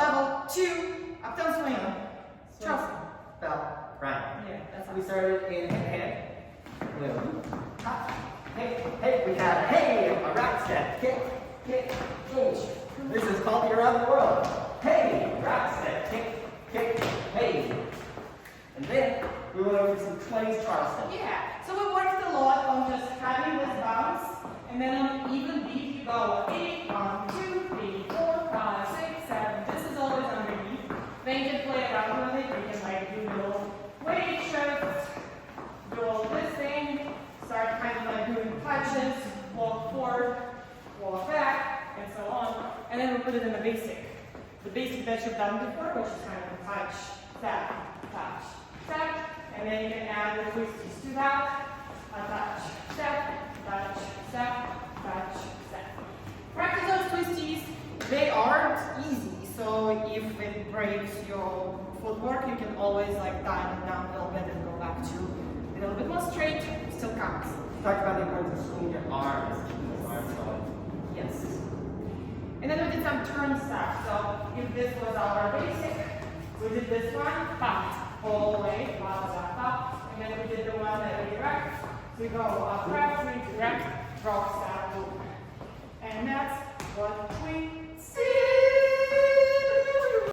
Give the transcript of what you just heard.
level 2, Uptown Swing, Charleston. Felt right. Yeah, that's We awesome. started in hand, boom, hop, hey, hey, we had a hey, a right step, kick, kick, change. This is called the around the world. Hey, right step, kick, kick, hey. And then we went over some 20s Charleston. Yeah, so we worked a lot on just having this bounce, and then on even beat you go 8, 1, 2, 3, 4, 5, 6, 7. This is always underneath. Then you can play around with it. You can like do little weight shifts, do all this thing, start kind of like doing punches, walk forward, walk back, and so on. And then we put it in the basic. The basic that you've done before, which is kind of a touch, tap, touch, tap. And then you can add the twisties to that. A touch, step, touch, step, touch, step. Practice those twisties. They aren't easy, so if it breaks your footwork, you can always like dial it down a little bit and go back to a little bit more straight. Still counts. Talked about the importance of swinging your arms, keeping those arms going. Yes. And then we did some turn stuff. So if this was our basic, we did this one, pop, all the way, pop, pop. And then we did the one that we direct. So we go up, press, redirect, drop, stop, move. And that's what we